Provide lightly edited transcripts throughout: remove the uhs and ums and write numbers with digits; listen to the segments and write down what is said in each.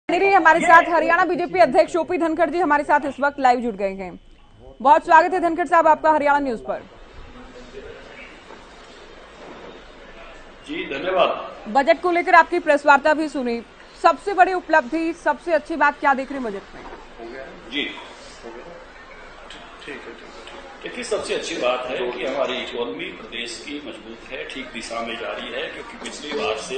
हमारे साथ हरियाणा बीजेपी अध्यक्ष ओपी धनखड़ जी हमारे साथ इस वक्त लाइव जुड़ गए हैं। बहुत स्वागत है धनखड़ साहब आपका हरियाणा न्यूज पर। जी धन्यवाद। बजट को लेकर आपकी प्रेस वार्ता भी सुनी, सबसे बड़ी उपलब्धि, सबसे अच्छी बात क्या देख रहे हैं बजट में? जी ठीक है। देखिए, सबसे अच्छी बात है कि हमारी इकोनॉमी प्रदेश की मजबूत है, ठीक दिशा में जा रही है, क्योंकि पिछली बार से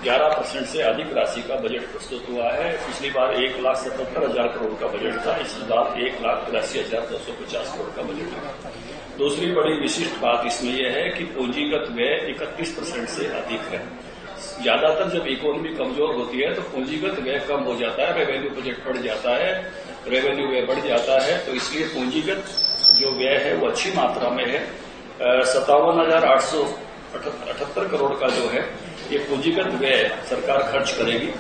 11% से अधिक राशि का बजट प्रस्तुत हुआ है। पिछली बार 1,77,000 करोड़ का बजट था, इस बार 1,83,250 करोड़ का बजट है। दूसरी बड़ी विशिष्ट बात इसमें यह है कि पूंजीगत व्यय 31% से अधिक है। ज्यादातर जब इकोनॉमी कमजोर होती है तो पूंजीगत व्यय कम हो जाता है, रेवेन्यू बजट बढ़ जाता है, रेवेन्यू व्यय बढ़ जाता है, तो इसलिए पूंजीगत जो व्यय है वो अच्छी मात्रा में है। 57,878 करोड़ का जो है ये पूंजीगत व्यय सरकार खर्च करेगी,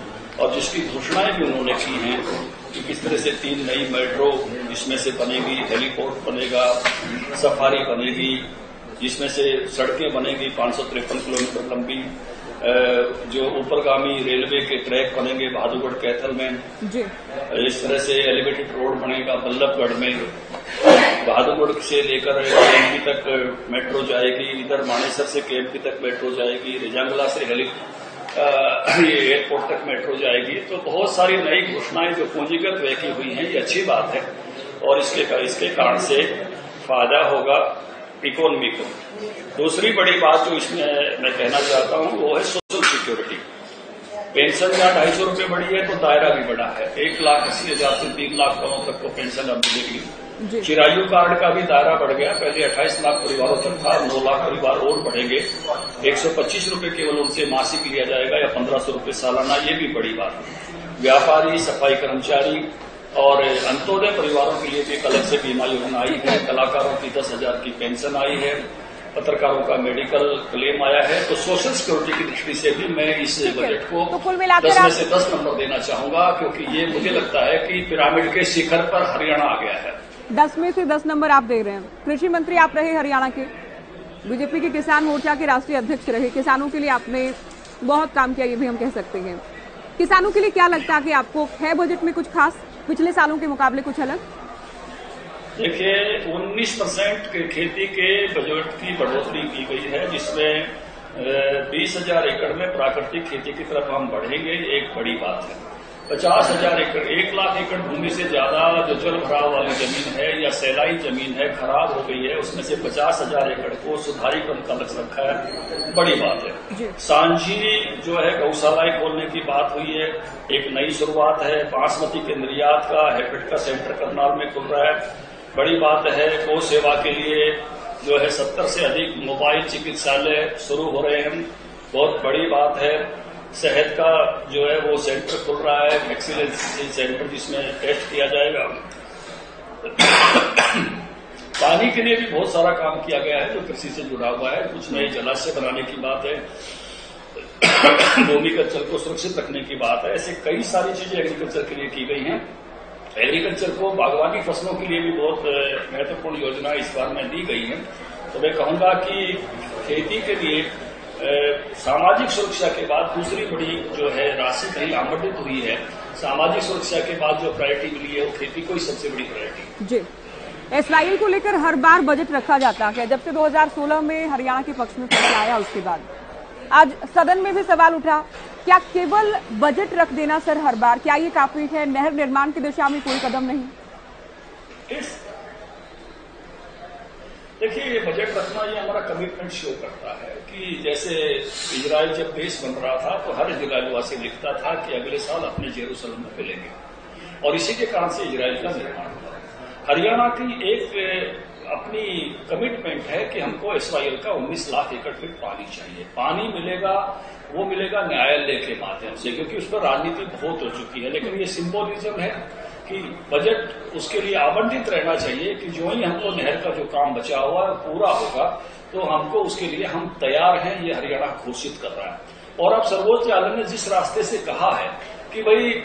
और जिसकी घोषणाएं भी उन्होंने की हैं कि किस तरह से 3 नई मेट्रो जिसमें से बनेगी, हेलीपोर्ट बनेगा, सफारी बनेगी, जिसमें से सड़कें बनेगी 553 किलोमीटर लंबी, जो ऊपरगामी रेलवे के ट्रैक बनेंगे बहादुरगढ़ कैथल में जी। इस तरह से एलिवेटेड रोड बनेगा बल्लभगढ़ में, बहादुरगढ़ से लेकर केएमपी तक मेट्रो जाएगी, इधर मानेसर से केएमपी तक मेट्रो जाएगी, रिजांगला से ये एयरपोर्ट तक मेट्रो जाएगी। तो बहुत सारी नई घोषणाएं जो पूंजीगत व्यय की हुई हैं, ये अच्छी बात है, और इसके कारण से फायदा होगा इकोनॉमी को। दूसरी बड़ी बात जो इसमें मैं कहना चाहता हूं वो है सोशल सिक्योरिटी। पेंशन जहां 250 रुपये बढ़ी है तो दायरा भी बढ़ा है, 1,80,000 से 3 लाख करोड़ तक को पेंशन अब मिलेगी। चिरायु कार्ड का भी दायरा बढ़ गया, पहले 28 लाख परिवारों तक था, 9 लाख परिवार और बढ़ेंगे। 125 रुपये केवल उनसे मासिक लिया जाएगा या 1,500 रुपये सालाना, ये भी बड़ी बात है। व्यापारी, सफाई कर्मचारी और अंत्योदय परिवारों के लिए भी एक अलग से बीमा योजना आई है। कलाकारों की 10,000 की पेंशन आई है, पत्रकारों का मेडिकल क्लेम आया है। तो सोशल सिक्योरिटी की दृष्टि से भी मैं इस बजट को 10 में से 10 नंबर देना चाहूंगा, क्योंकि ये मुझे लगता है कि पिरामिड के शिखर पर हरियाणा आ गया है। 10 में से 10 नंबर आप दे रहे हैं। कृषि मंत्री आप रहे हरियाणा के, बीजेपी के किसान मोर्चा के राष्ट्रीय अध्यक्ष रहे, किसानों के लिए आपने बहुत काम किया, ये भी हम कह सकते हैं। किसानों के लिए क्या लगता है कि आपको है बजट में कुछ खास, पिछले सालों के मुकाबले कुछ अलग? देखिए, 19% के खेती के बजट की बढ़ोतरी की गई है, जिसमें 20,000 एकड़ में प्राकृतिक खेती की तरफ हम बढ़ेंगे, एक बड़ी बात है। 50,000 एकड़, 1 लाख एकड़ भूमि से ज्यादा जो जल भराव वाली जमीन है या सैलाई जमीन है, खराब हो गई है, उसमें से 50,000 एकड़ को सुधारीकरण का लक्ष्य रखा है, बड़ी बात है। सांझी जो है गौशालाएं खोलने की बात हुई है, एक नई शुरुआत है। बासमती के निर्यात का हैबिट का सेंटर करनाल में खुल रहा है, बड़ी बात है। गौ सेवा के लिए जो है 70 से अधिक मोबाइल चिकित्सालय शुरू हो रहे हैं, बहुत बड़ी बात है। शहद का जो है वो सेंटर खुल रहा है, वैक्सीनेशन सेंटर, जिसमें टेस्ट किया जाएगा। पानी के लिए भी बहुत सारा काम किया गया है जो कृषि से जुड़ा हुआ है, कुछ नए जलाशय बनाने की बात है, भूमिगत जल को सुरक्षित रखने की बात है। ऐसे कई सारी चीजें एग्रीकल्चर के लिए की गई हैं। एग्रीकल्चर को बागवानी फसलों के लिए भी बहुत महत्वपूर्ण योजना इस बार में दी गई है। तो मैं कहूंगा कि खेती के लिए सामाजिक सुरक्षा के बाद दूसरी बड़ी जो है राशि कहीं आवंटित हुई है। सामाजिक सुरक्षा के बाद जो प्रायोरिटी मिली है वो खेती को ही सबसे बड़ी प्रायोरिटी। जी, एसवाईएल को लेकर हर बार बजट रखा जाता है, जब से 2016 में हरियाणा के पक्ष में फैसला आया उसके बाद आज सदन में भी सवाल उठा, क्या केवल बजट रख देना सर हर बार, क्या ये काफी है? नहर निर्माण की दिशा में कोई कदम नहीं? देखिए, ये बजट रखना ये हमारा कमिटमेंट शो करता है कि जैसे इजराइल जब देश बन रहा था तो हर इजराइलवासी लिखता था कि अगले साल अपने जेरूसलम में मिलेंगे, और इसी के कारण से इजराइल का निर्माण हुआ। हरियाणा की एक अपनी कमिटमेंट है कि हमको एसवाईएल का 19 लाख एकड़ फीट पानी चाहिए। पानी मिलेगा, वो मिलेगा न्यायालय के माध्यम से, क्योंकि उस पर राजनीति बहुत हो चुकी है। लेकिन ये सिंबोलिज्म है कि बजट उसके लिए आवंटित रहना चाहिए कि जो ही हमको नहर का जो काम बचा हुआ है पूरा होगा तो हमको उसके लिए हम तैयार हैं, ये हरियाणा घोषित कर रहा है। और अब सर्वोच्च न्यायालय ने जिस रास्ते से कहा है कि भाई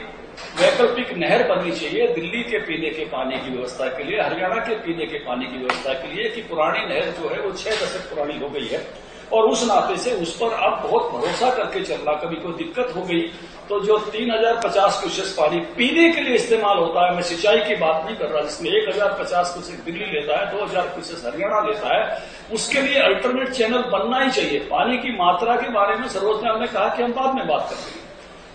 वैकल्पिक नहर बननी चाहिए दिल्ली के पीने के पानी की व्यवस्था के लिए, हरियाणा के पीने के पानी की व्यवस्था के लिए, कि पुरानी नहर जो है वो 6 दशक पुरानी हो गई है, और उस नाते से उस पर अब बहुत भरोसा करके चलना। कभी कोई दिक्कत हो गई तो जो 3050 क्यूसेक पानी पीने के लिए इस्तेमाल होता है, मैं सिंचाई की बात नहीं कर रहा, जिसमें 1050 क्यूसेक दिल्ली लेता है, 2000 क्यूसेक हरियाणा लेता है, उसके लिए अल्टरनेट चैनल बनना ही चाहिए। पानी की मात्रा के बारे में सर्वोच्च न्यायालय ने कहा कि हम बाद में बात करेंगे,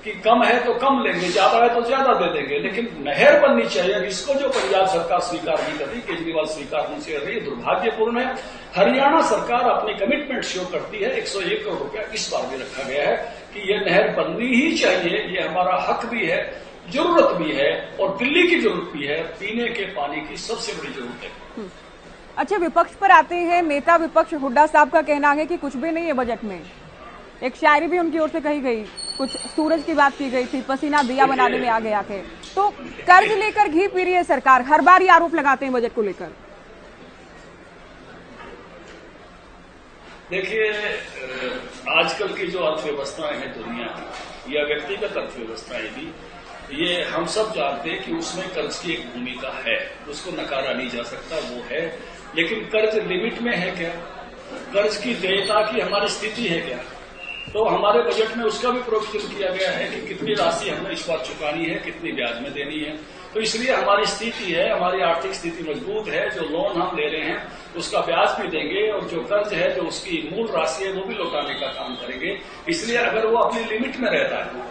कि कम है तो कम लेंगे, ज्यादा है तो ज्यादा दे देंगे, लेकिन नहर बननी चाहिए। अब इसको जो पंजाब सरकार स्वीकार नहीं कर रही, केजरीवाल स्वीकार नहीं कर रही, दुर्भाग्यपूर्ण है। हरियाणा सरकार अपनी कमिटमेंट शो करती है, 101 करोड़ रुपया इस बार भी रखा गया है कि यह नहर बननी ही चाहिए, ये हमारा हक भी है, जरूरत भी है, और दिल्ली की जरूरत भी है। पीने के पानी की सबसे बड़ी जरूरत है। अच्छा, विपक्ष पर आते हैं। नेता विपक्ष हुड्डा साहब का कहना है कि कुछ भी नहीं है बजट में। एक शायरी भी उनकी ओर से कही गई, कुछ सूरज की बात की गई थी, पसीना दिया बनाने में आ गया थे। तो कर्ज लेकर घी पी रही है सरकार, हर बार ये आरोप लगाते हैं बजट को लेकर। देखिए, आजकल की जो अर्थव्यवस्थाएं हैं दुनिया की, या व्यक्तिगत अर्थव्यवस्थाएं भी, ये हम सब जानते हैं कि उसमें कर्ज की एक भूमिका है, उसको नकारा नहीं जा सकता, वो है। लेकिन कर्ज लिमिट में है क्या? कर्ज की देयता की हमारी स्थिति है क्या? तो हमारे बजट में उसका भी प्रोविजन किया गया है कि कितनी राशि हमें इस बार चुकानी है, कितनी ब्याज में देनी है। तो इसलिए हमारी स्थिति है, हमारी आर्थिक स्थिति मजबूत है। जो लोन हम ले रहे हैं उसका ब्याज भी देंगे, और जो कर्ज है, जो उसकी मूल राशि है, वो भी लौटाने का काम करेंगे। इसलिए अगर वो अपनी लिमिट में रहता है,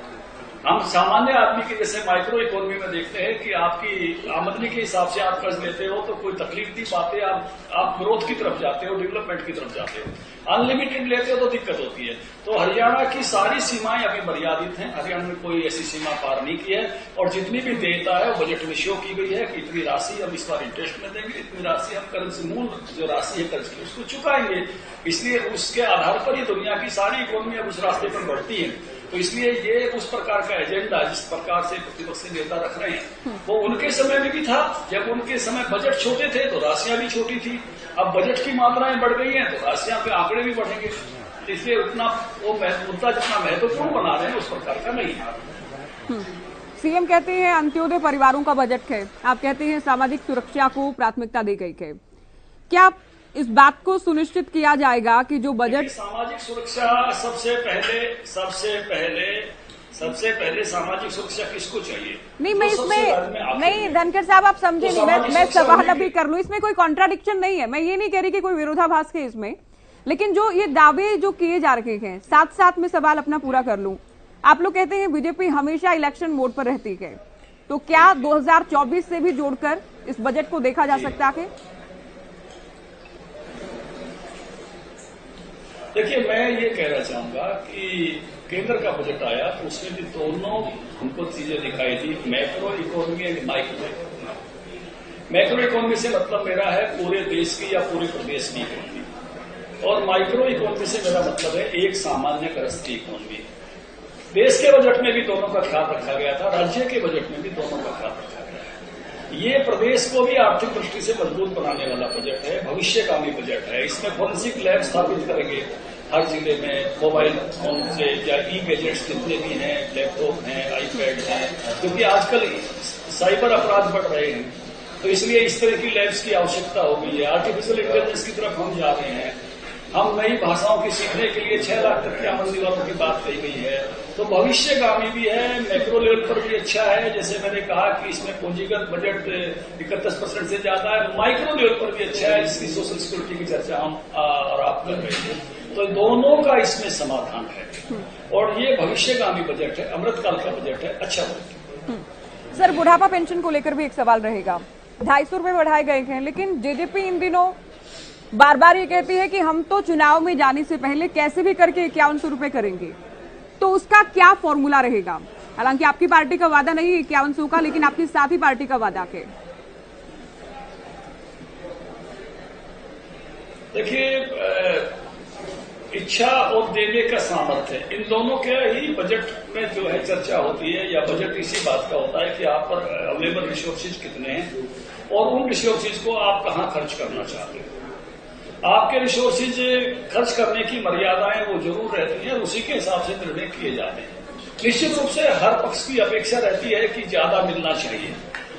हम सामान्य आदमी के जैसे माइक्रो इकोनॉमी में देखते हैं कि आपकी आमदनी के हिसाब से आप कर्ज लेते हो तो कोई तकलीफ नहीं पाते, आप ग्रोथ की तरफ जाते हो, डेवलपमेंट की तरफ जाते हो। अनलिमिटेड लेते हो तो दिक्कत होती है। तो हरियाणा की सारी सीमाएं अभी मर्यादित हैं, हरियाणा में कोई ऐसी सीमा पार नहीं की है, और जितनी भी देयता है वो बजट में शो की गई है कि इतनी राशि हम इस बार इंटरेस्ट में देंगे, इतनी राशि हम कर्ज, मूल जो राशि है कर्ज की, उसको चुकाएंगे। इसलिए उसके आधार पर ही दुनिया की सारी इकोनॉमी अब उस रास्ते पर बढ़ती है। तो इसलिए ये उस प्रकार का एजेंडा जिस प्रकार से प्रतिपक्षी नेता रख रहे हैं, वो उनके समय में भी था। जब उनके समय बजट छोटे थे तो राशियां भी छोटी थी, अब बजट की मात्राएं बढ़ गई हैं तो राशियां पे आंकड़े भी बढ़ेंगे। इसलिए उतना वो मुद्दा जितना महत्वपूर्ण बना रहे हैं उस प्रकार का नहीं है। सीएम कहते हैं अंत्योदय परिवारों का बजट है, आप कहते हैं सामाजिक सुरक्षा को प्राथमिकता दी गई है। क्या इस बात को सुनिश्चित किया जाएगा कि जो बजट, सामाजिक सुरक्षा सबसे पहले सामाजिक सुरक्षा किसको चाहिए? नहीं, मैं इसमें नहीं, धनखड़ साहब आप समझे नहीं, मैं सवाल अभी कर लूं, इसमें कोई कॉन्ट्राडिक्शन नहीं है। मैं ये नहीं कह रही कि कोई विरोधाभास है इसमें, लेकिन जो ये दावे जो किए जा रहे हैं, साथ साथ में सवाल अपना पूरा कर लूं। आप लोग कहते हैं बीजेपी हमेशा इलेक्शन मोड पर रहती है, तो क्या 2024 से भी जोड़कर इस बजट को देखा जा सकता है? देखिए, मैं ये कहना चाहूंगा कि केंद्र का बजट आया तो उसमें भी दोनों हमको चीजें दिखाई दी, macro economy and micro economy. Macro economy से मतलब मेरा है पूरे देश की या पूरे प्रदेश की इकोनॉमी, और माइक्रो इकोनॉमी से मेरा मतलब है एक सामान्य ग्रस्त की इकोनॉमी। देश के बजट में भी दोनों का ख्याल रखा गया था, राज्य के बजट में भी दोनों का ख्याल रखा गया है। ये प्रदेश को भी आर्थिक दृष्टि से मजबूत बनाने वाला बजट है, भविष्यगामी बजट है। इसमें फोरेंसिक लैब स्थापित करेंगे हर जिले में, मोबाइल फोन से या ई गैजेट्स जितने भी हैं, लैपटॉप हैं, आईपैड हैं, क्योंकि आजकल साइबर अपराध बढ़ रहे हैं, तो इसलिए इस तरह की लैब्स की आवश्यकता हो गई है। आर्टिफिशियल इंटेलिजेंस की तरफ हम जा रहे हैं। हम नई भाषाओं की सीखने के लिए 6 लाख तक की आमदनी वालों की बात कही गई है। तो भविष्यगामी भी है, मैक्रो लेवल पर भी अच्छा है। जैसे मैंने कहा कि इसमें पूंजीगत बजट 31% से ज्यादा है। माइक्रो लेवल पर भी अच्छा है, जिसकी सोशल सिक्योरिटी की चर्चा हम और आप कर रहे थे। तो दोनों का इसमें समाधान है, और ये भविष्यगामी बजट है, अमृतकाल का बजट है, अच्छा बजट है। सर, बुढ़ापा पेंशन को लेकर भी एक सवाल रहेगा। 250 रुपए बढ़ाए गए हैं, लेकिन जेजेपी इन दिनों बार बार ये कहती है कि हम तो चुनाव में जाने से पहले कैसे भी करके 5100 रुपए करेंगे। तो उसका क्या फॉर्मूला रहेगा? हालांकि आपकी पार्टी का वादा नहीं 5100 का, लेकिन आपकी साथ ही पार्टी का वादा है। देखिए, इच्छा और देने का सामर्थ्य, इन दोनों के ही बजट में जो है चर्चा होती है, या बजट इसी बात का होता है कि आप पर अवेलेबल रिसोर्सेज कितने हैं और उन रिसोर्सेज को आप कहां खर्च करना चाहते हो। आपके रिसोर्सेज खर्च करने की मर्यादाएं वो जरूर रहती हैं, उसी के हिसाब से निर्णय किए जाते हैं। निश्चित रूप से हर पक्ष की अपेक्षा रहती है कि ज्यादा मिलना चाहिए,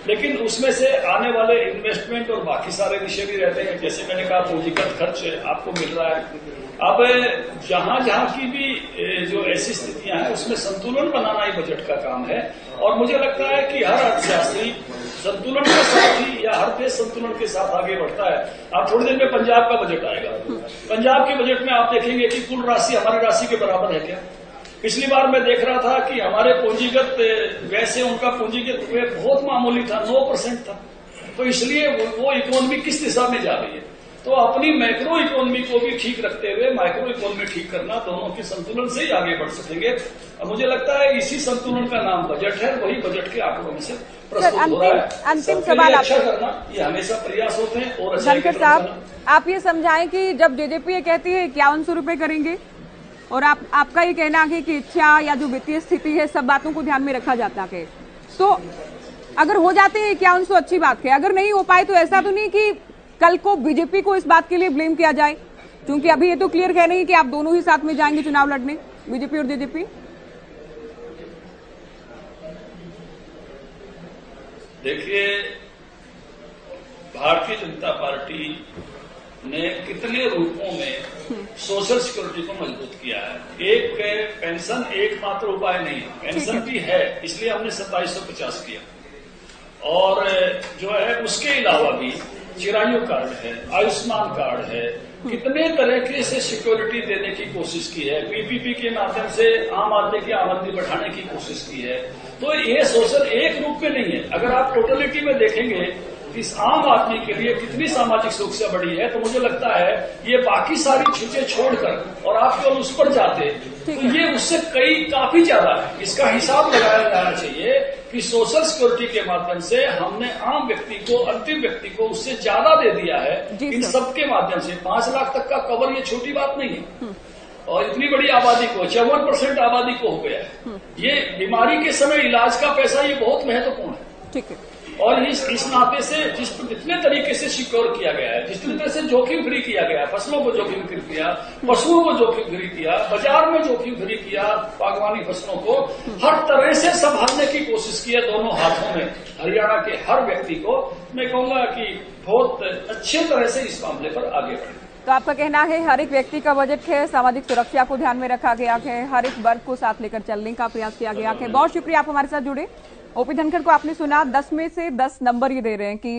लेकिन उसमें से आने वाले इन्वेस्टमेंट और बाकी सारे विषय भी रहते हैं। जैसे मैंने कहा, पूंजीगत खर्च आपको मिल रहा है, अब जहां जहां की भी जो ऐसी स्थितियां हैं उसमें संतुलन बनाना ही बजट का काम है। और मुझे लगता है कि हर अर्थशास्त्री संतुलन के साथ ही या हर देश संतुलन के साथ आगे बढ़ता है। आप थोड़ी देर में पंजाब का बजट आएगा। पंजाब के बजट में आप देखेंगे कि कुल राशि हमारी राशि के बराबर है क्या? पिछली बार मैं देख रहा था कि हमारे पूंजीगत व्यय से उनका पूंजीगत व्यय बहुत मामूली था, 9% था। तो इसलिए वो इकोनॉमी किस दिशा में जा रही है? तो अपनी मैक्रो इकोनॉमी को भी ठीक रखते हुए माइक्रो इकोनॉमी ठीक करना, दोनों के संतुलन से ही आगे बढ़ सकेंगे। और मुझे लगता है इसी संतुलन का नाम बजट है, वही बजट के आंकड़ों में से प्रस्तुत हो रहा है। अंतिम सवाल अच्छा करना ये हमेशा प्रयास होते हैं। और धनखड़ साहब, आप ये समझाएं कि जब जेजेपी ये कहती है 5100 रुपए करेंगे और आपका ये कहना है कि इच्छा या जो वित्तीय स्थिति है सब बातों को ध्यान में रखा जाता है, तो अगर हो जाते हैं 5100 अच्छी बात है, अगर नहीं हो पाए तो ऐसा तो नहीं कि कल को बीजेपी को इस बात के लिए ब्लेम किया जाए? क्योंकि अभी ये तो क्लियर कह रही है कि आप दोनों ही साथ में जाएंगे चुनाव लड़ने, बीजेपी और जेजेपी। देखिए, भारतीय जनता पार्टी ने कितने रूपों में सोशल सिक्योरिटी को मजबूत किया है। एक पेंशन एकमात्र उपाय नहीं है, पेंशन भी है, इसलिए हमने 2750 किया। और जो है उसके अलावा भी चिरायु कार्ड है, आयुष्मान कार्ड है, कितने तरीके से सिक्योरिटी देने की कोशिश की है। पीपीपी के माध्यम से आम आदमी की आमदनी बढ़ाने की कोशिश की है। तो ये सोशल एक रूप में नहीं है। अगर आप टोटलिटी में देखेंगे इस आम आदमी के लिए कितनी सामाजिक सुरक्षा बढ़ी है, तो मुझे लगता है ये बाकी सारी चीजें छोड़कर और आप केवल उस पर जाते तो ये उससे काफी ज्यादा है। इसका हिसाब लगाया जाना चाहिए कि सोशल सिक्योरिटी के माध्यम से हमने आम व्यक्ति को, अंतिम व्यक्ति को उससे ज्यादा दे दिया है। इन सबके माध्यम से 5 लाख तक का कवर ये छोटी बात नहीं है। और इतनी बड़ी आबादी को, 54% आबादी को हो गया है। ये बीमारी के समय इलाज का पैसा ये बहुत महत्वपूर्ण है। ठीक है। और इस नाते से जितने तरीके से सिक्योर किया गया है, जिस तरह से जोखिम फ्री किया गया, फसलों को जोखिम फ्री किया, पशुओं को जोखिम फ्री किया, बाजार में जोखिम फ्री किया, बागवानी फसलों को हर तरह से संभालने की कोशिश की है दोनों हाथों में। हरियाणा के हर व्यक्ति को मैं कहूंगा कि बहुत अच्छे तरह से इस मामले पर आगे बढ़े। तो आपका कहना है हर एक व्यक्ति का बजट है, सामाजिक सुरक्षा को ध्यान में रखा गया है, हर एक वर्ग को साथ लेकर चलने का प्रयास किया गया है। बहुत शुक्रिया आप हमारे साथ जुड़े। ओपी धनखड़ को आपने सुना, 10 में से 10 नंबर ये दे रहे हैं कि